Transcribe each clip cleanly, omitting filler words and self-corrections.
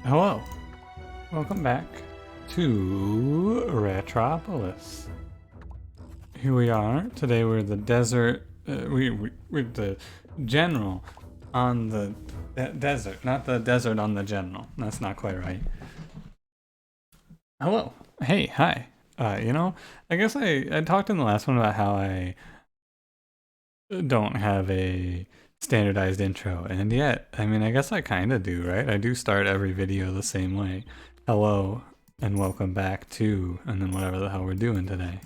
Hello, welcome back to Ratropolis. Here we are. Today we're the desert. We're the general on the desert, not the desert on the general. That's not quite right. Hello. Hey, hi. I guess I talked in the last one about how I don't have a standardized intro, and yet, I guess I kind of do, right? I do start every video the same way. Hello, and welcome back to, and then whatever the hell we're doing today.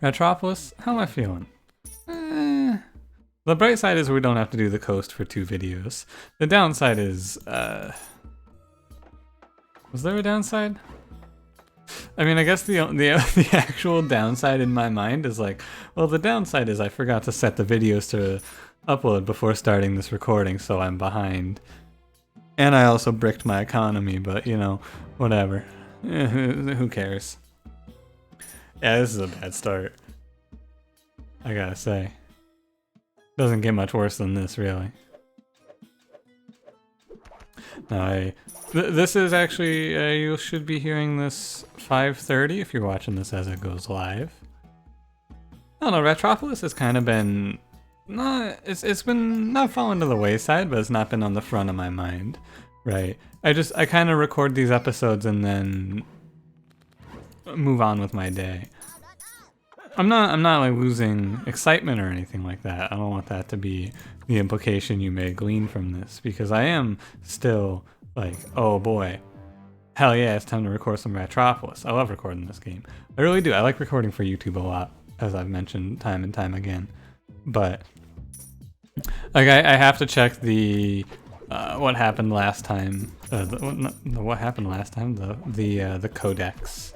Ratropolis, how am I feeling? The bright side is we don't have to do the coast for 2 videos. The downside is, was there a downside? I guess the actual downside in my mind is like, well, the downside is I forgot to set the videos to upload before starting this recording, so I'm behind. And I also bricked my economy, but whatever. Who cares? Yeah, this is a bad start, I gotta say. Doesn't get much worse than this, really. Now, this is actually, you should be hearing this 5:30 if you're watching this as it goes live. I don't know, Ratropolis has kind of been, it's been not fallen to the wayside, but it's not been on the front of my mind, right? I kind of record these episodes and then move on with my day. I'm not like losing excitement or anything like that. I don't want that to be the implication you may glean from this, because I am still like, oh boy, hell yeah, it's time to record some Ratropolis. I love recording this game. I really do. I like recording for YouTube a lot, as I've mentioned time and time again. But like, I have to check the what happened last time. What happened last time? The codex,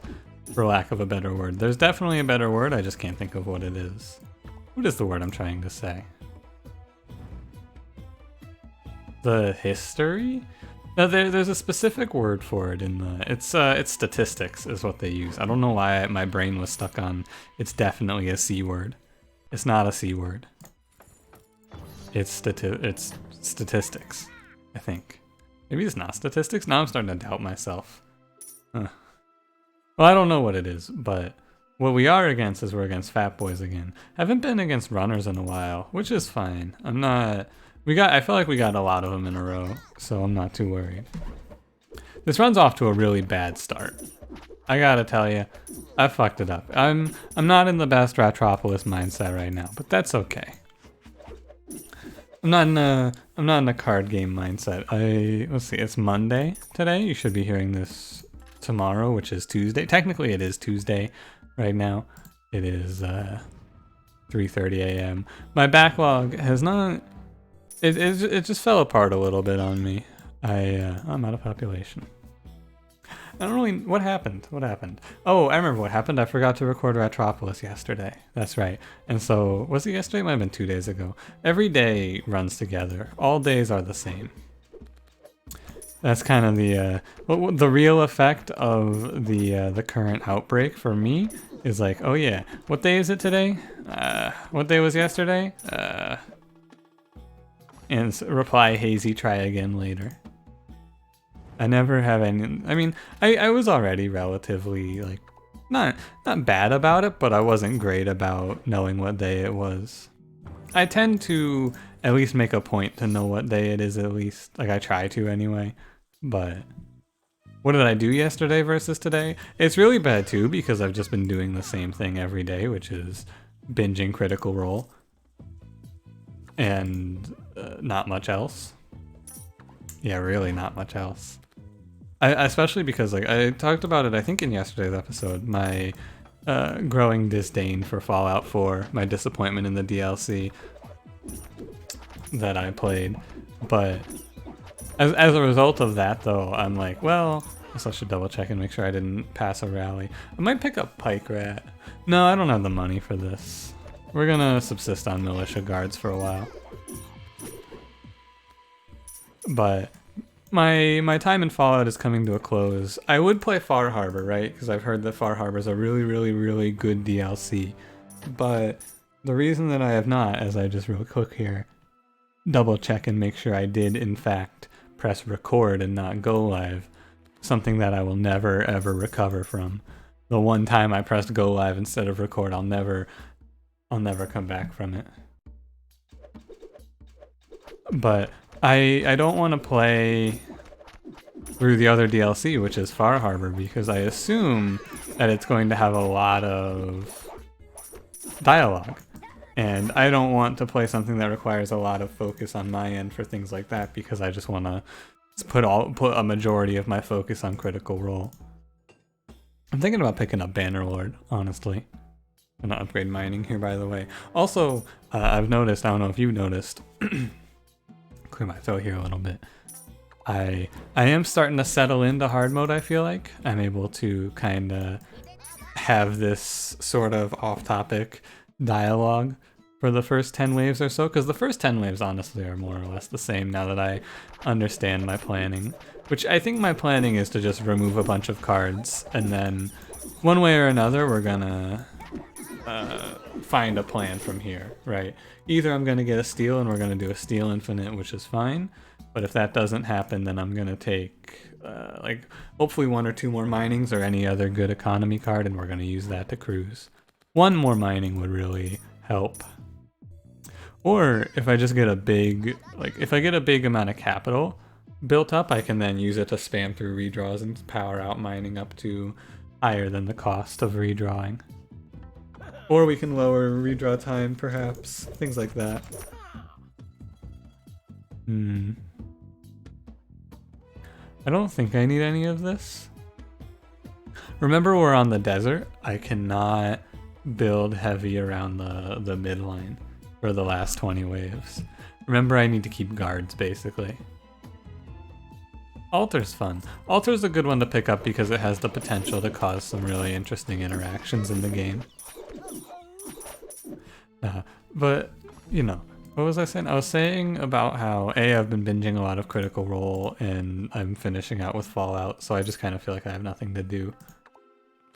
for lack of a better word. There's definitely a better word. I just can't think of what it is. What is the word I'm trying to say? The history? No, there's a specific word for it in the. It's statistics is what they use. I don't know why my brain was stuck on. It's definitely a C word. It's not a C word. It's statistics, I think. Maybe it's not statistics. Now I'm starting to doubt myself. Huh. Well, I don't know what it is, but what we are against is we're against fat boys again. Haven't been against runners in a while, which is fine. I'm not. I feel like we got a lot of them in a row, so I'm not too worried. This run's off to a really bad start. I gotta tell you, I fucked it up. I'm not in the best Ratropolis mindset right now, but that's okay. I'm not in a card game mindset. Let's see, it's Monday today. You should be hearing this tomorrow, which is Tuesday. Technically, it is Tuesday right now. It is 3:30 a.m. My backlog has not. It just fell apart a little bit on me. I'm out of population. I don't really. What happened? What happened? Oh, I remember what happened. I forgot to record Ratropolis yesterday. That's right. And so, was it yesterday? It might have been 2 days ago. Every day runs together. All days are the same. That's kind of the real effect of the current outbreak for me is like, oh yeah, what day is it today? What day was yesterday? And reply hazy, try again later. I never have any. I was already relatively like not bad about it, but I wasn't great about knowing what day it was. I tend to at least make a point to know what day it is, at least. Like, I try to anyway. But what did I do yesterday versus today? It's really bad too, because I've just been doing the same thing every day, which is binging Critical Role. And not much else. Yeah, really not much else. Especially because, like, I talked about it, I think, in yesterday's episode, my growing disdain for Fallout 4, my disappointment in the DLC that I played. But as a result of that, though, I'm like, well, I guess I should double check and make sure I didn't pass a rally. I might pick up Pike Rat. No, I don't have the money for this. We're gonna subsist on militia guards for a while. But my time in Fallout is coming to a close. I would play Far Harbor, right? Because I've heard that Far Harbor is a really, really, really good DLC. But the reason that I have not, as I just real quick here, double check and make sure I did in fact press record and not go live. Something that I will never ever recover from. The one time I pressed go live instead of record, I'll never come back from it. But I don't want to play through the other DLC, which is Far Harbor, because I assume that it's going to have a lot of dialogue. And I don't want to play something that requires a lot of focus on my end for things like that, because I just want to put a majority of my focus on Critical Role. I'm thinking about picking up Bannerlord, honestly. I'm gonna upgrade mining here, by the way. Also, I've noticed, I don't know if you've noticed, clear my throat here a little bit. I am starting to settle into hard mode, I feel like. I'm able to kind of have this sort of off-topic dialogue for the first 10 waves or so, because the first 10 waves honestly are more or less the same now that I understand my planning. Which I think my planning is to just remove a bunch of cards, and then one way or another we're gonna find a plan from here, right? Either I'm gonna get a steal and we're gonna do a steal infinite, which is fine, but if that doesn't happen, then I'm gonna take like hopefully 1 or 2 more minings or any other good economy card, and we're gonna use that to cruise. 1 more mining would really help. Or if I just get a big, like if I get a big amount of capital built up, I can then use it to spam through redraws and power out mining up to higher than the cost of redrawing. Or we can lower redraw time, perhaps. Things like that. I don't think I need any of this. Remember, we're on the desert. I cannot build heavy around the midline for the last 20 waves. Remember, I need to keep guards, basically. Altar's fun. Altar's a good one to pick up because it has the potential to cause some really interesting interactions in the game. But, you know, what was I saying? I was saying about how, I've been binging a lot of Critical Role, and I'm finishing out with Fallout, so I just kind of feel like I have nothing to do.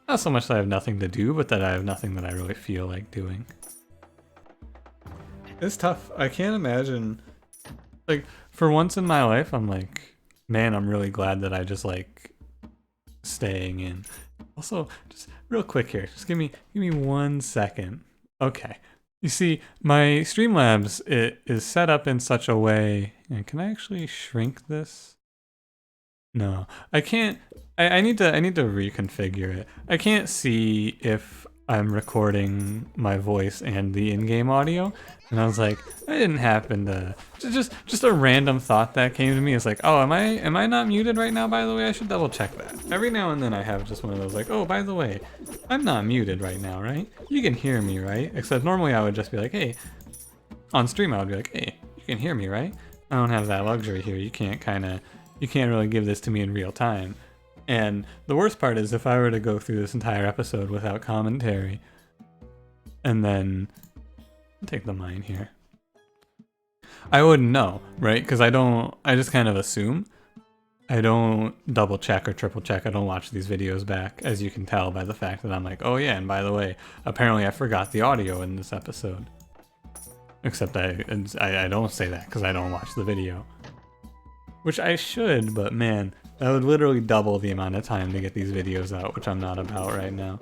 Not so much that I have nothing to do, but that I have nothing that I really feel like doing. It's tough. I can't imagine, like, for once in my life, I'm like, man, I'm really glad that I just like staying in. Also, just real quick here, just give me 1 second. Okay. You see, my Streamlabs, it is set up in such a way, and can I actually shrink this? No, I can't. I need to reconfigure it. I can't see if I'm recording my voice and the in-game audio, and I was like, I didn't happen to just a random thought that came to me. It's like, oh, am I not muted right now? By the way, I should double check that. Every now and then I have just one of those like, oh, by the way, I'm not muted right now, right? You can hear me, right? Except normally I would just be like, hey, on stream I would be like, hey, you can hear me, right? I don't have that luxury here. You can't really give this to me in real time. And the worst part is if I were to go through this entire episode without commentary, and then take the mine here, I wouldn't know, right? Because I just kind of assume. I don't double check or triple check. I don't watch these videos back, as you can tell by the fact that I'm like, oh yeah, and by the way, apparently I forgot the audio in this episode. Except I don't say that because I don't watch the video. Which I should, but man, that would literally double the amount of time to get these videos out, which I'm not about right now.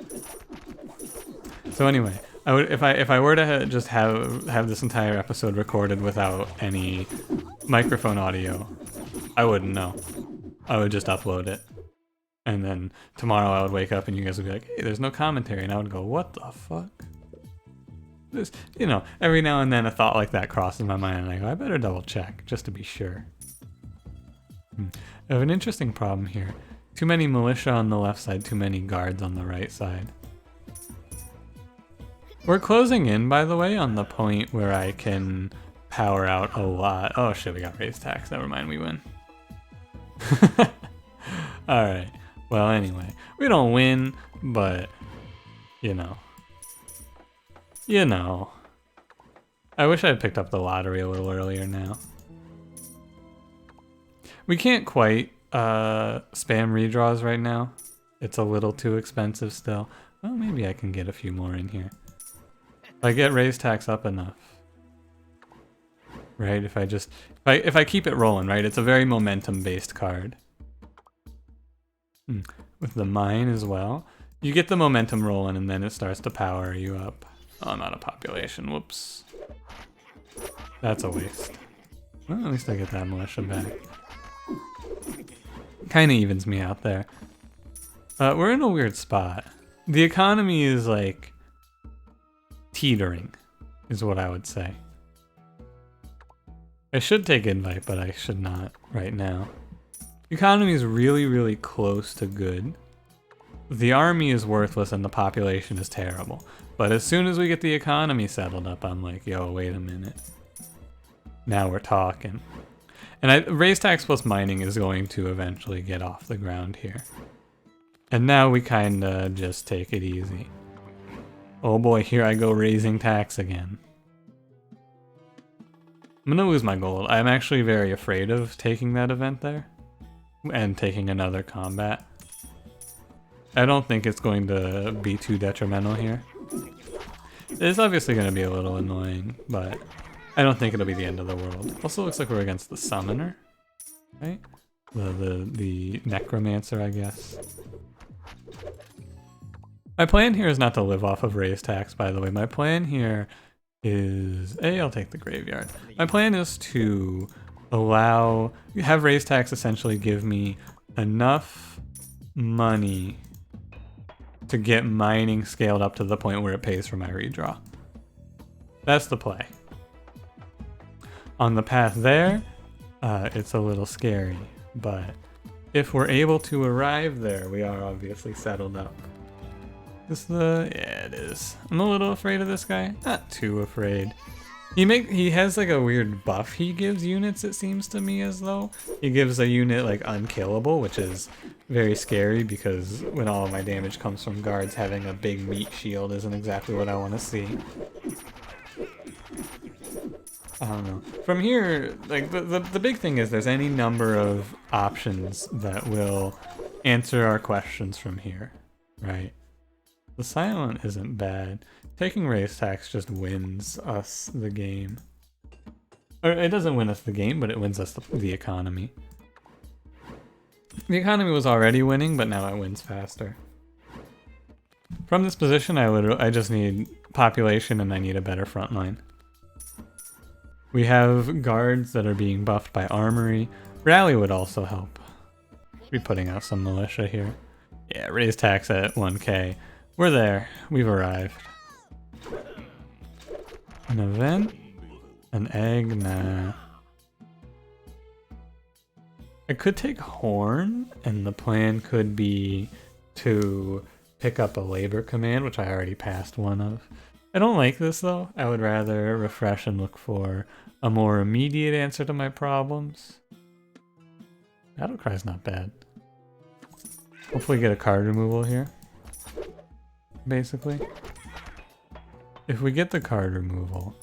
So anyway, I would if I were to just have this entire episode recorded without any microphone audio, I wouldn't know. I would just upload it, and then tomorrow I would wake up and you guys would be like, "Hey, there's no commentary," and I would go, "What the fuck?" This, you know, every now and then a thought like that crosses my mind, and I go, "I better double check just to be sure." I have an interesting problem here. Too many militia on the left side, too many guards on the right side. We're closing in, by the way, on the point where I can power out a lot. Oh shit, we got raised tax. Never mind, we win. Alright. Well, anyway. We don't win, but, you know. You know. I wish I had picked up the lottery a little earlier now. We can't quite spam redraws right now. It's a little too expensive still. Well, maybe I can get a few more in here. If I get raise tax up enough. right? If I keep it rolling, right? It's a very momentum-based card. With the mine as well. You get the momentum rolling and then it starts to power you up. Oh, I'm out of population. Whoops. That's a waste. Well, at least I get that militia back. Kind of evens me out there. We're in a weird spot. The economy is like teetering, is what I would say. I should take invite, but I should not right now. The economy is really, really close to good. The army is worthless and the population is terrible. But as soon as we get the economy settled up, I'm like, yo, wait a minute. Now we're talking. And raise tax plus mining is going to eventually get off the ground here. And now we kinda just take it easy. Oh boy, here I go raising tax again. I'm gonna lose my gold. I'm actually very afraid of taking that event there. And taking another combat. I don't think it's going to be too detrimental here. It's obviously going to be a little annoying, but I don't think it'll be the end of the world. Also looks like we're against the summoner, right? The necromancer, I guess. My plan here is not to live off of raise tax, by the way. My plan here is... I'll take the graveyard. My plan is to have raise tax essentially give me enough money to get mining scaled up to the point where it pays for my redraw. That's the play. On the path there, it's a little scary, but if we're able to arrive there, we are obviously settled up. Yeah, it is. I'm a little afraid of this guy. Not too afraid. He has like a weird buff he gives units, it seems to me as though. He gives a unit like unkillable, which is very scary because when all of my damage comes from guards, having a big meat shield isn't exactly what I want to see. I don't know. From here, like the big thing is there's any number of options that will answer our questions from here, right? The silent isn't bad. Taking raise tax just wins us the game. Or it doesn't win us the game, but it wins us the economy. The economy was already winning, but now it wins faster. From this position, I just need population and I need a better front line. We have guards that are being buffed by armory. Rally would also help. Be putting out some militia here. Yeah, raise tax at 1k. We're there. We've arrived. An event? An egg? Nah. I could take Horn, and the plan could be to pick up a labor command, which I already passed one of. I don't like this though. I would rather refresh and look for a more immediate answer to my problems. Battlecry's not bad. Hopefully get a card removal here. Basically. If we get the card removal,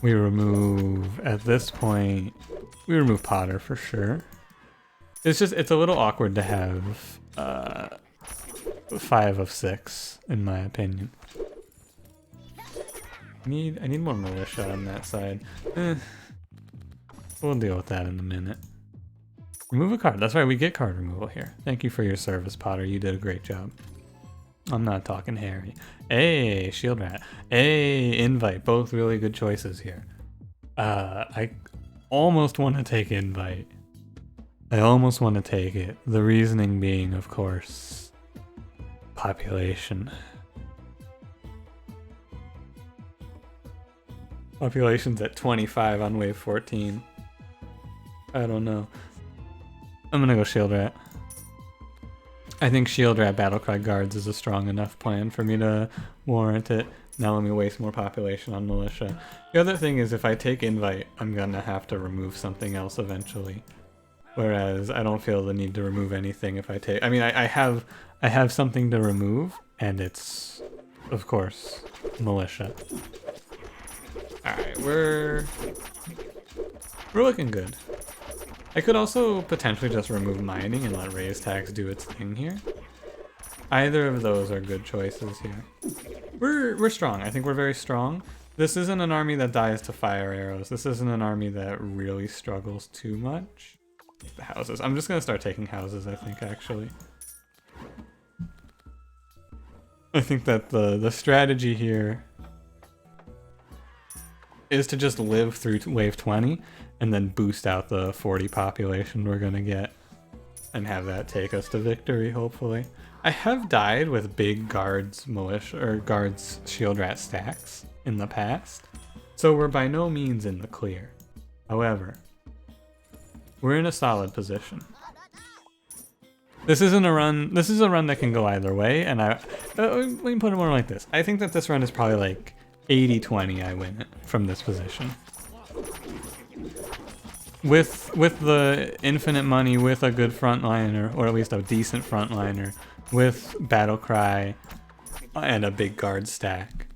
we remove, at this point, we remove Potter for sure. It's a little awkward to have 5 of 6, in my opinion. I need more militia on that side. We'll deal with that in a minute. Remove a card. That's right, we get card removal here. Thank you for your service, Potter. You did a great job. I'm not talking Harry. Hey, Shield Rat. Hey, Invite. Both really good choices here. I almost want to take Invite. I almost want to take it. The reasoning being, of course, population. Population's at 25 on wave 14. I don't know. I'm gonna go Shield Rat. I think Shield Rat Battlecry Guards is a strong enough plan for me to warrant it. Now let me waste more population on Militia. The other thing is if I take Invite, I'm gonna have to remove something else eventually. Whereas I don't feel the need to remove anything if I take... I mean, I have something to remove, and it's, of course, Militia. Alright, we're looking good. I could also potentially just remove mining and let raise tax do its thing here. Either of those are good choices here. We're strong. I think we're very strong. This isn't an army that dies to fire arrows. This isn't an army that really struggles too much. The houses. I'm just gonna start taking houses, I think, actually. I think that the strategy here is to just live through wave 20 and then boost out the 40 population we're gonna get and have that take us to victory, hopefully. I have died with big guards militia or guards shield rat stacks in the past, so we're by no means in the clear. However, we're in a solid position. This isn't a run. This is a run that can go either way, and let me put it more like this. I think that this run is probably like 80-20. I win it from this position. With the infinite money, with a good frontliner, or at least a decent frontliner, with battle cry and a big guard stack,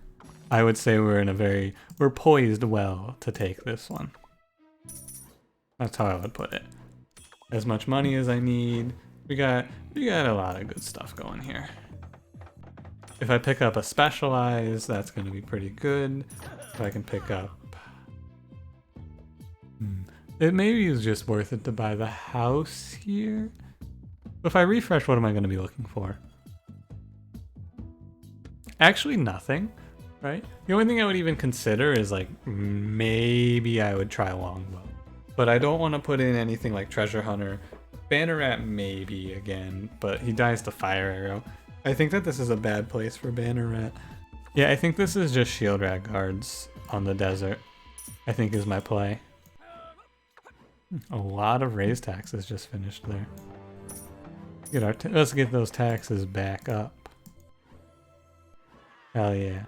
I would say we're poised well to take this one. That's how I would put it. As much money as I need. We got a lot of good stuff going here. If I pick up a specialize, that's gonna be pretty good. If I can pick up, it maybe is just worth it to buy the house here. If I refresh, what am I gonna be looking for? Actually, nothing, right? The only thing I would even consider is like maybe I would try longbow, but I don't want to put in anything like treasure hunter. Banner rat maybe again, but he dies to fire arrow. I think that this is a bad place for banner rat. Yeah, I think this is just shield rat guards on the desert, I think is my play. A lot of raise taxes just finished there. Let's get those taxes back up. Hell yeah.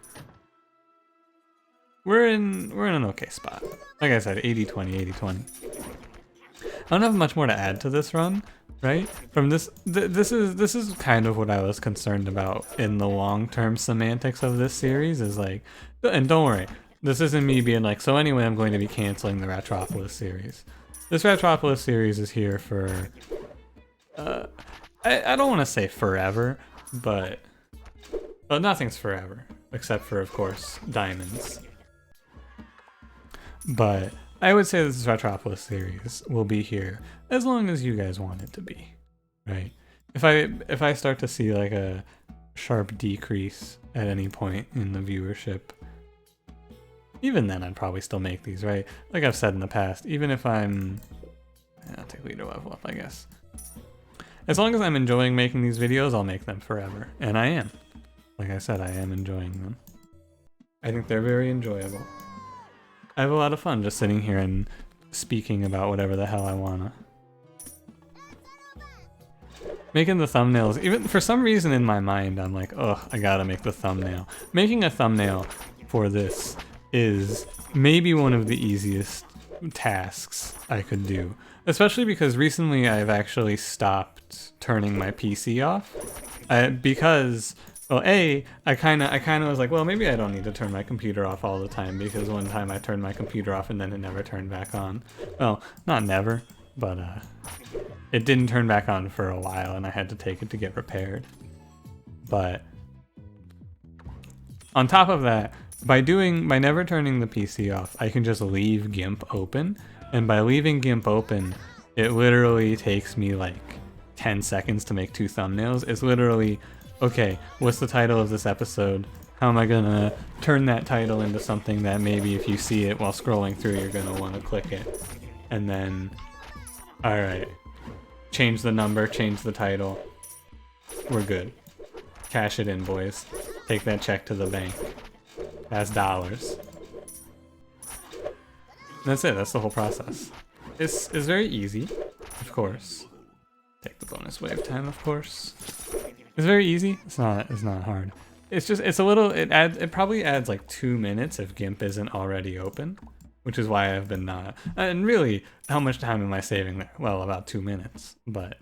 We're in an okay spot. Like I said, 80-20, 80-20. I don't have much more to add to this run, right? From this is kind of what I was concerned about in the long-term semantics of this series is like, and don't worry, this isn't me being like, so anyway, I'm going to be canceling the Ratropolis series. This Ratropolis series is here for, I don't want to say forever, but nothing's forever, except for, of course, diamonds. But I would say this Ratropolis series will be here as long as you guys want it to be, right? If I start to see like a sharp decrease at any point in the viewership, even then I'd probably still make these, right? Like I've said in the past, even if I'll take leader level up, I guess. As long as I'm enjoying making these videos, I'll make them forever, and I am. Like I said, I am enjoying them. I think they're very enjoyable. I have a lot of fun just sitting here and speaking about whatever the hell I wanna. Making the thumbnails, even for some reason in my mind, I'm like, oh, I gotta make the thumbnail. Making a thumbnail for this is maybe one of the easiest tasks I could do. Especially because recently I've actually stopped turning my PC off. Because... well, I kind of was like, well, maybe I don't need to turn my computer off all the time, because one time I turned my computer off and then it never turned back on. Well, not never, but it didn't turn back on for a while and I had to take it to get repaired. But on top of that, by never turning the PC off, I can just leave GIMP open, and by leaving GIMP open, it literally takes me like 10 seconds to make 2 thumbnails. It's literally, okay, what's the title of this episode? How am I gonna turn that title into something that maybe if you see it while scrolling through, you're gonna want to click it? And then, alright, change the number, change the title. We're good. Cash it in, boys. Take that check to the bank. That's dollars. That's it, that's the whole process. It's very easy, of course. Take the bonus wave time, of course. It's very easy. It's not hard. It's just, it's a little, it probably adds like 2 minutes if GIMP isn't already open, which is why I've been not, and really, how much time am I saving there? Well, about 2 minutes, but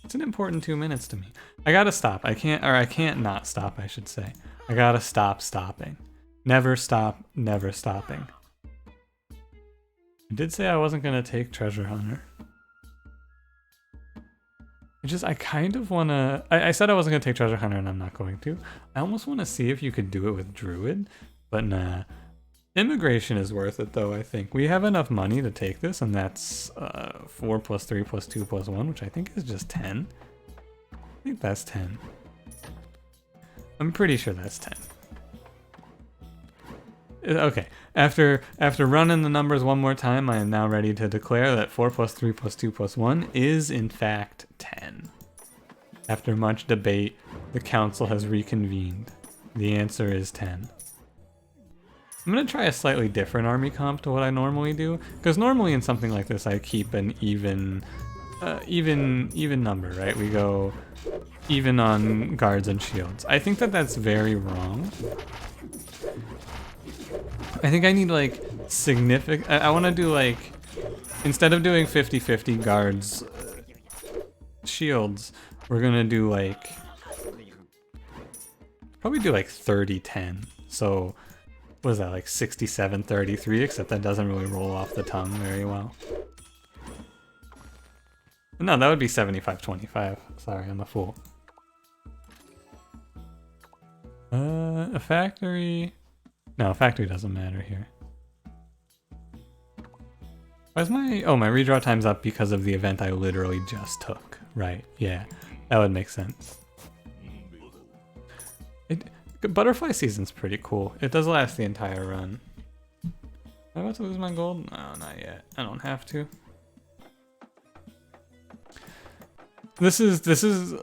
it's an important 2 minutes to me. I gotta stop. I can't not stop, I should say. I gotta stop stopping. Never stop, never stopping. I did say I wasn't gonna take Treasure Hunter. I kind of want to... I said I wasn't going to take Treasure Hunter and I'm not going to. I almost want to see if you could do it with Druid, But nah. Immigration is worth it though, I think. We have enough money to take this, and that's 4 plus 3 plus 2 plus 1, which I think is just 10. I think that's 10. I'm pretty sure that's 10. Okay, after running the numbers one more time, I am now ready to declare that 4 plus 3 plus 2 plus 1 is in fact 10. After much debate, the council has reconvened. The answer is 10. I'm going to try a slightly different army comp to what I normally do, because normally in something like this I keep an even number, right? We go even on guards and shields. I think that that's very wrong. I think I need like significant, I want to do like, instead of doing 50-50 guards, shields, we're going to do like, probably do like 30-10. So what is that, like 67-33, except that doesn't really roll off the tongue very well. No, that would be 75-25. Sorry, I'm a fool. A factory. No, factory doesn't matter here. Why is my redraw time's up because of the event I literally just took? Right, yeah, that would make sense. Butterfly season's pretty cool. It does last the entire run. Am I about to lose my gold? No, not yet. I don't have to. This is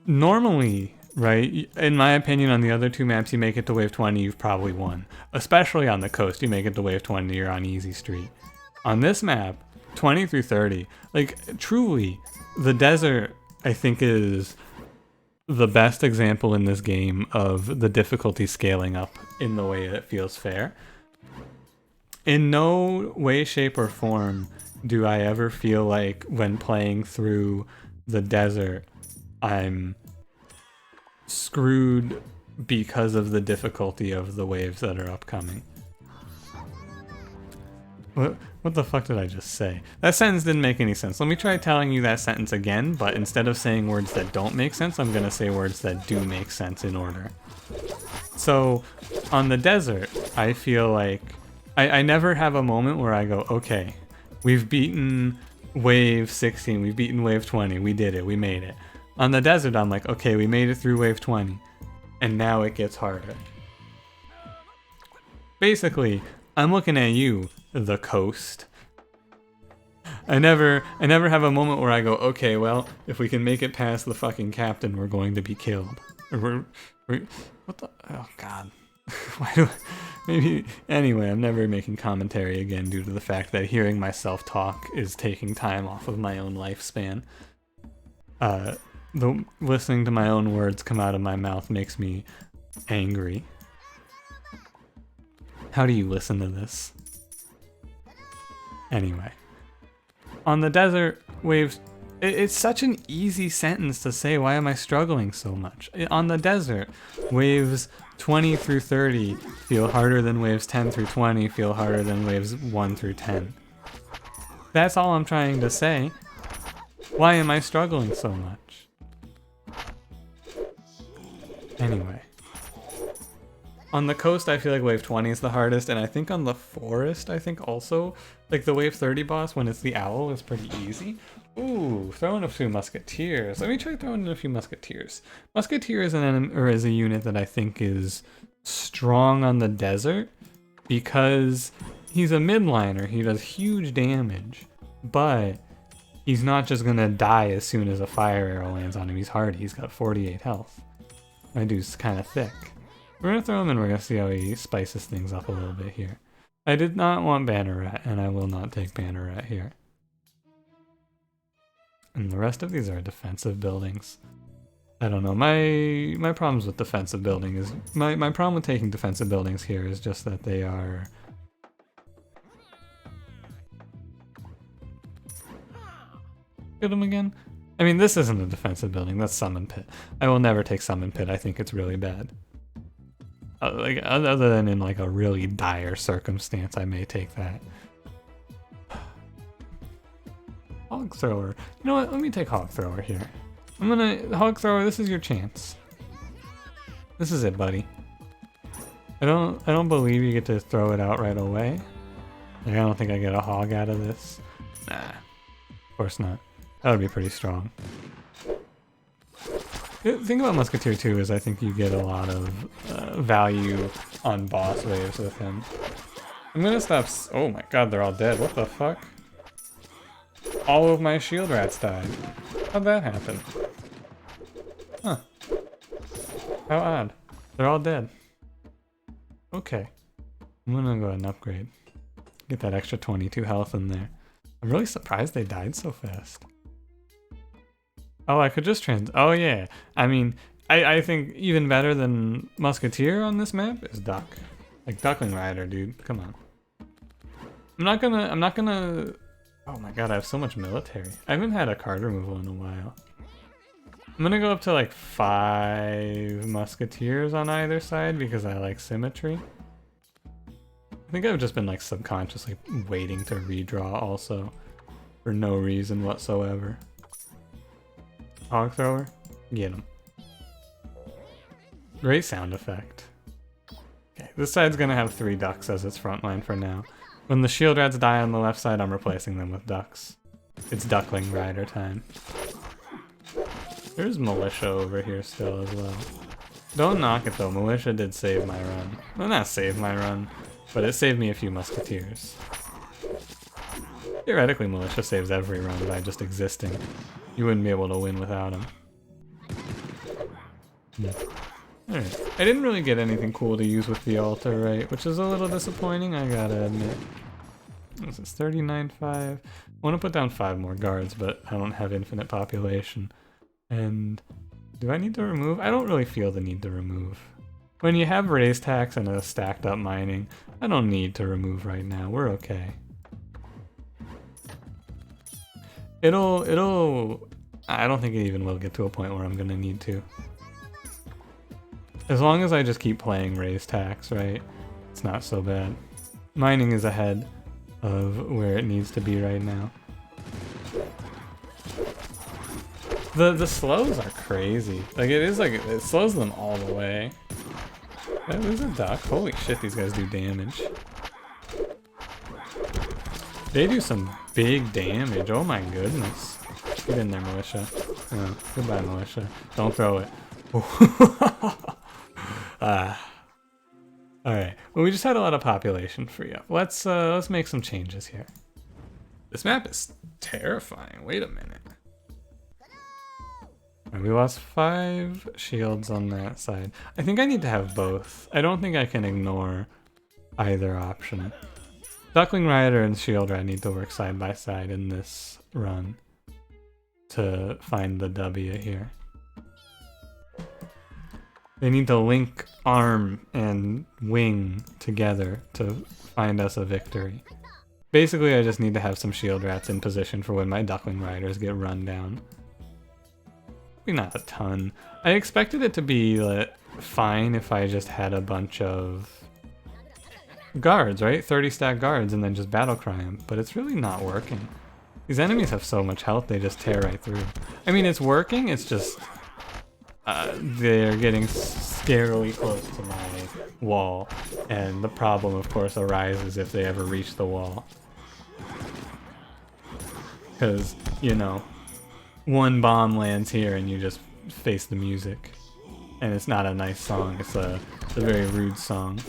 normally, right? In my opinion, on the other two maps, you make it to wave 20, you've probably won. Especially on the coast, you make it to wave 20, you're on easy street. On this map, 20 through 30, like truly, the desert, I think, is the best example in this game of the difficulty scaling up in the way that feels fair. In no way, shape, or form do I ever feel like when playing through the desert, I'm screwed because of the difficulty of the waves that are upcoming. What the fuck did I just say? That sentence didn't make any sense. Let me try telling you that sentence again, but instead of saying words that don't make sense, I'm gonna say words that do make sense in order. So, on the desert, I feel like I never have a moment where I go, okay, we've beaten wave 16, we've beaten wave 20, we did it, we made it. On the desert, I'm like, okay, we made it through wave 20, and now it gets harder. Basically, I'm looking at you, the coast. I never have a moment where I go, okay, well, if we can make it past the fucking captain, we're going to be killed. Or what the, oh god. Why do maybe, anyway, I'm never making commentary again due to the fact that hearing myself talk is taking time off of my own lifespan. Listening to my own words come out of my mouth makes me angry. How do you listen to this? Anyway. On the desert, waves... It's such an easy sentence to say, why am I struggling so much? On the desert, waves 20 through 30 feel harder than waves 10 through 20 feel harder than waves 1 through 10. That's all I'm trying to say. Why am I struggling so much? Anyway. On the coast, I feel like wave 20 is the hardest, and I think on the forest, I think also, like the wave 30 boss, when it's the owl, is pretty easy. Ooh, throw in a few musketeers. Let me try throwing in a few musketeers. Musketeer is is a unit that I think is strong on the desert because he's a midliner. He does huge damage, but he's not just gonna die as soon as a fire arrow lands on him. He's hardy. He's got 48 health. My dude's kind of thick. We're gonna throw him in. We're gonna see how he spices things up a little bit here. I did not want Banneret, and I will not take Banneret here. And the rest of these are defensive buildings. I don't know. My problems with defensive building is my problem with taking defensive buildings here is just that they are. Get them again. I mean, this isn't a defensive building. That's Summon Pit. I will never take Summon Pit. I think it's really bad. Like other than in like a really dire circumstance, I may take that. Hog Thrower. You know what? Let me take Hog Thrower here. Hog Thrower, this is your chance. This is it, buddy. I don't believe you get to throw it out right away. Like, I don't think I get a hog out of this. Nah, of course not. That would be pretty strong. The thing about Musketeer 2 is I think you get a lot of value on boss waves with him. I'm gonna stop oh my god, they're all dead. What the fuck? All of my shield rats died. How'd that happen? Huh. How odd. They're all dead. Okay. I'm gonna go ahead and upgrade. Get that extra 22 health in there. I'm really surprised they died so fast. Oh, I could just oh yeah. I mean, I think even better than Musketeer on this map is Duck. Like Duckling Rider, dude. Come on. I'm not gonna oh my god, I have so much military. I haven't had a card removal in a while. I'm gonna go up to like 5 Musketeers on either side because I like symmetry. I think I've just been like subconsciously waiting to redraw also for no reason whatsoever. Hog thrower, get him. Great sound effect. Okay, this side's gonna have 3 ducks as its front line for now. When the shield rats die on the left side, I'm replacing them with ducks. It's Duckling Rider time. There's Militia over here still as well. Don't knock it though, Militia did save my run. Well, not save my run, but it saved me a few Musketeers. Theoretically, Militia saves every run by just existing. You wouldn't be able to win without him. Alright. I didn't really get anything cool to use with the altar, right? Which is a little disappointing, I gotta admit. This is 39.5. I want to put down 5 more guards, but I don't have infinite population. And do I need to remove? I don't really feel the need to remove. When you have raised tax and a stacked up mining, I don't need to remove right now. We're okay. I don't think it even will get to a point where I'm gonna need to. As long as I just keep playing raised tax, right? It's not so bad. Mining is ahead of where it needs to be right now. The slows are crazy. Like it slows them all the way. There's a duck. Holy shit, these guys do damage. They do some big damage. Oh my goodness. Get in there, Militia. Oh, goodbye, Militia. Don't throw it. Alright. Well, we just had a lot of population free up. Let's make some changes here. This map is terrifying. Wait a minute. Right, we lost 5 shields on that side. I think I need to have both. I don't think I can ignore either option. Duckling Rider and Shield Rat need to work side by side in this run to find the W here. They need to link arm and wing together to find us a victory. Basically, I just need to have some Shield Rats in position for when my Duckling Riders get run down. Maybe not a ton. I expected it to be fine if I just had a bunch of guards, right? 30 stack guards and then just battlecry them, but it's really not working. These enemies have so much health, they just tear right through. I mean, it's working, it's just they're getting scarily close to my wall, and the problem, of course, arises if they ever reach the wall. Because, you know, one bomb lands here and you just face the music. And it's not a nice song, it's a very rude song.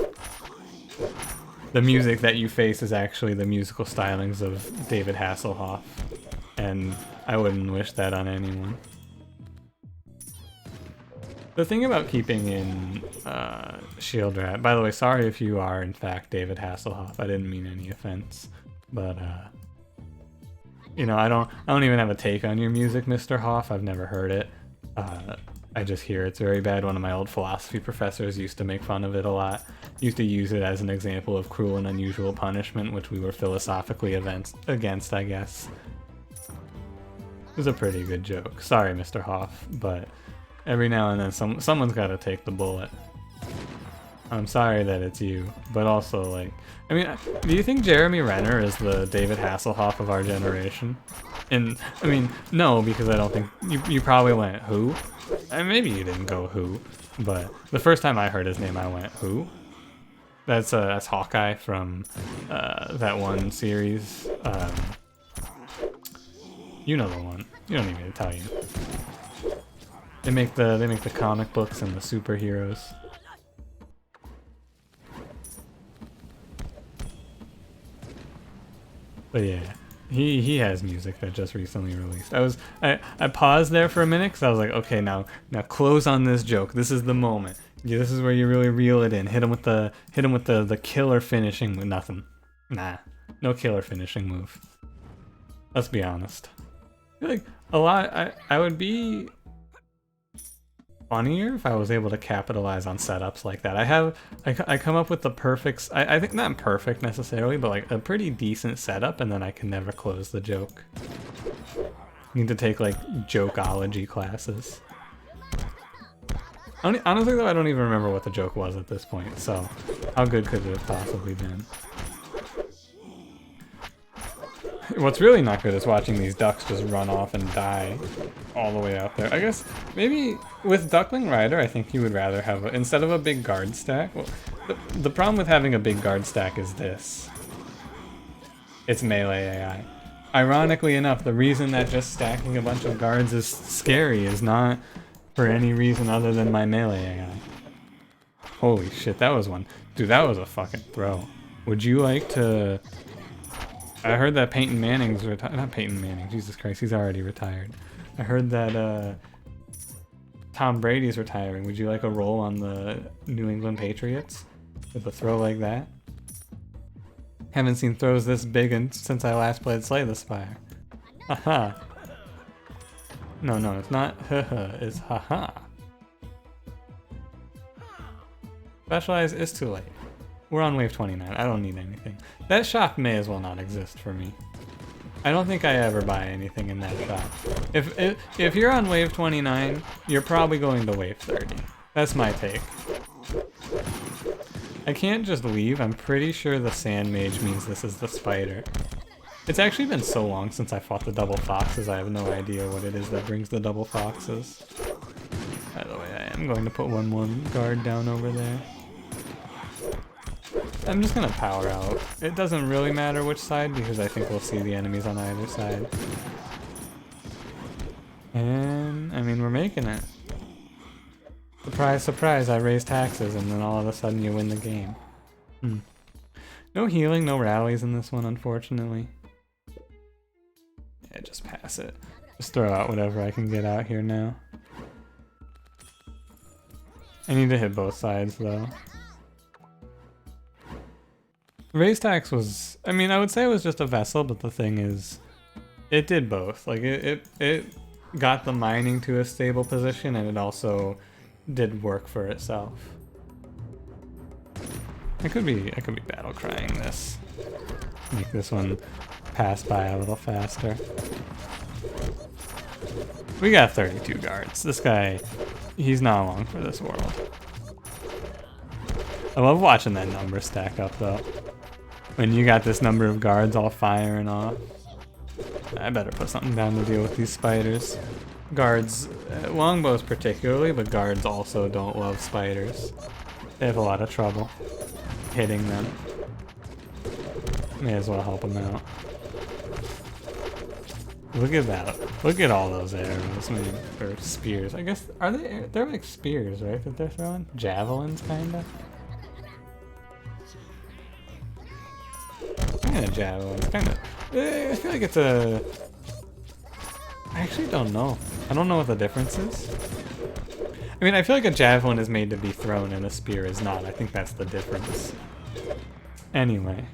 The music that you face is actually the musical stylings of David Hasselhoff, and I wouldn't wish that on anyone. The thing about keeping in Shield Rat, by the way, sorry if you are in fact David Hasselhoff, I didn't mean any offense, but you know, I don't even have a take on your music, Mr. Hoff. I've never heard it. I just hear it's very bad. One of my old philosophy professors used to make fun of it a lot. Used to use it as an example of cruel and unusual punishment, which we were philosophically against, I guess. It was a pretty good joke. Sorry, Mr. Hoff, but every now and then someone's got to take the bullet. I'm sorry that it's you, but also, like, I mean, do you think Jeremy Renner is the David Hasselhoff of our generation? And, I mean, no, because I don't think, you probably went, who? And maybe you didn't go who, but the first time I heard his name I went, who? That's Hawkeye from that one series. You know the one. You don't need me to tell you. They make the comic books and the superheroes. But yeah, he has music that just recently released. I paused there for a minute because I was like, okay, now close on this joke. This is the moment. Yeah, this is where you really reel it in. Hit him with the killer finishing with nothing. Nah, no killer finishing move. Let's be honest. I feel like a lot. I would be funnier if I was able to capitalize on setups like that. I come up with the perfect, I think not perfect necessarily, but like a pretty decent setup, and then I can never close the joke. Need to take like jokeology classes. Honestly though, I don't even remember what the joke was at this point, so how good could it have possibly been? What's really not good is watching these ducks just run off and die all the way out there. I guess maybe with Duckling Rider, I think you would rather have, instead of a big guard stack, well, the problem with having a big guard stack is this. It's melee AI. Ironically enough, the reason that just stacking a bunch of guards is scary is not for any reason other than my melee AI. Holy shit, that was one. Dude, that was a fucking throw. Would you like to... I heard that Peyton Manning's retired. Not Peyton Manning, Jesus Christ, he's already retired. I heard that Tom Brady's retiring. Would you like a roll on the New England Patriots with a throw like that? Haven't seen throws this big since I last played Slay the Spire. Haha. No, it's not haha, it's haha. Specialize is too late. We're on wave 29. I don't need anything. That shop may as well not exist for me. I don't think I ever buy anything in that shop. If you're on wave 29, you're probably going to wave 30. That's my take. I can't just leave. I'm pretty sure the Sand Mage means this is the spider. It's actually been so long since I fought the double foxes, I have no idea what it is that brings the double foxes. By the way, I am going to put one guard down over there. I'm just gonna power out. It doesn't really matter which side because I think we'll see the enemies on either side. And, I mean, we're making it. Surprise, surprise, I raise taxes and then all of a sudden you win the game. No healing, no rallies in this one, unfortunately. Yeah, just pass it. Just throw out whatever I can get out here now. I need to hit both sides, though. Raise tax was, I mean, I would say it was just a vessel, but the thing is, it did both. Like, it got the mining to a stable position, and it also did work for itself. I could be battle crying this. Make this one pass by a little faster. We got 32 guards. This guy, he's not long for this world. I love watching that number stack up, though. When you got this number of guards all firing off. I better put something down to deal with these spiders. Guards, longbows particularly, but guards also don't love spiders. They have a lot of trouble hitting them. May as well help them out. Look at that. Look at all those arrows, man. Or spears. I guess, are they, they're like spears, right, that they're throwing? Javelins, kinda? Yeah, javelins, kinda. I feel like it's a... I actually don't know. I don't know what the difference is. I mean, I feel like a javelin is made to be thrown and a spear is not. I think that's the difference. Anyway.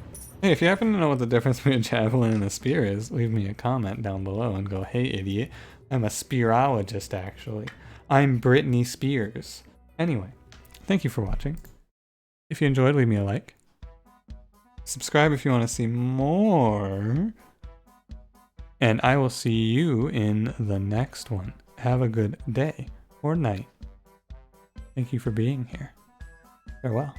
Hey, if you happen to know what the difference between a javelin and a spear is, leave me a comment down below and go, hey idiot, I'm a spearologist actually. I'm Britney Spears. Anyway, thank you for watching. If you enjoyed, leave me a like. Subscribe if you want to see more. And I will see you in the next one. Have a good day or night. Thank you for being here. Farewell.